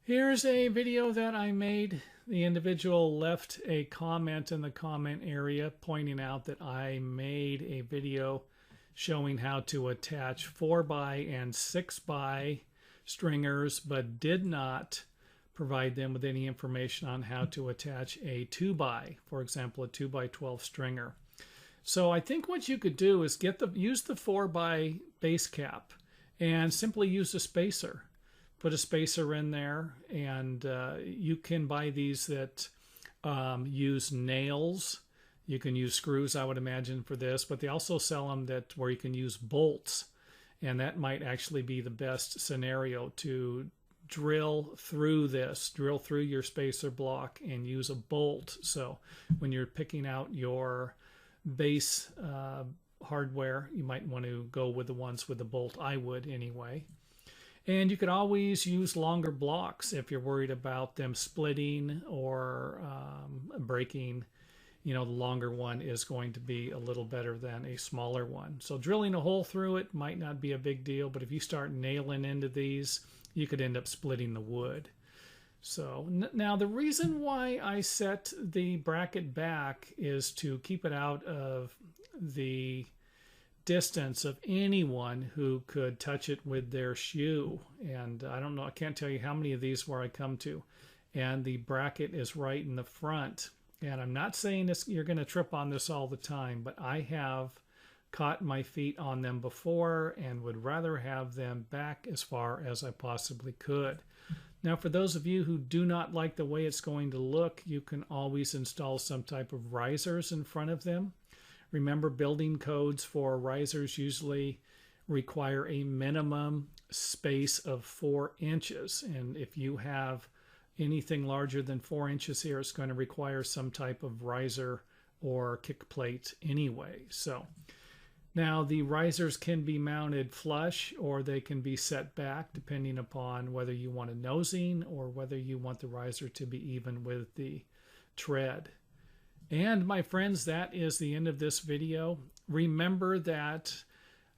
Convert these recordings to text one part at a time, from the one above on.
Here's a video that I made. The individual left a comment in the comment area pointing out that I made a video showing how to attach 4x and 6x stringers, but did not provide them with any information on how to attach a 2x, for example, a 2x12 stringer. So I think what you could do is use the 4x base cap and simply use a spacer. Put a spacer in there, and you can buy these that use nails. You can use screws, I would imagine, for this, but they also sell them where you can use bolts, and that might actually be the best scenario to drill through your spacer block and use a bolt. So when you're picking out your base hardware, you might want to go with the ones with the bolt. I would anyway. And you could always use longer blocks if you're worried about them splitting or breaking. You know, the longer one is going to be a little better than a smaller one. So drilling a hole through it might not be a big deal, but if you start nailing into these, you could end up splitting the wood. So now the reason why I set the bracket back is to keep it out of the distance of anyone who could touch it with their shoe. And I don't know, I can't tell you how many of these where I come to, and the bracket is right in the front. And I'm not saying this, you're going to trip on this all the time, but I have caught my feet on them before and would rather have them back as far as I possibly could. Now, for those of you who do not like the way it's going to look, you can always install some type of risers in front of them. Remember, building codes for risers usually require a minimum space of 4 inches. And if you have anything larger than 4 inches here, it's going to require some type of riser or kick plate anyway. So now the risers can be mounted flush or they can be set back depending upon whether you want a nosing or whether you want the riser to be even with the tread. And my friends, that is the end of this video. Remember that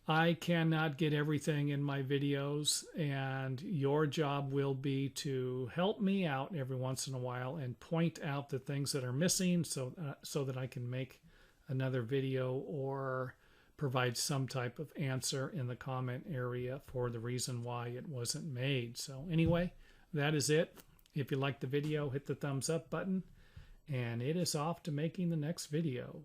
I cannot get everything in my videos, and your job will be to help me out every once in a while and point out the things that are missing so that I can make another video or provide some type of answer in the comment area for the reason why it wasn't made. So anyway, that is it. If you liked the video, hit the thumbs up button. And it is off to making the next video.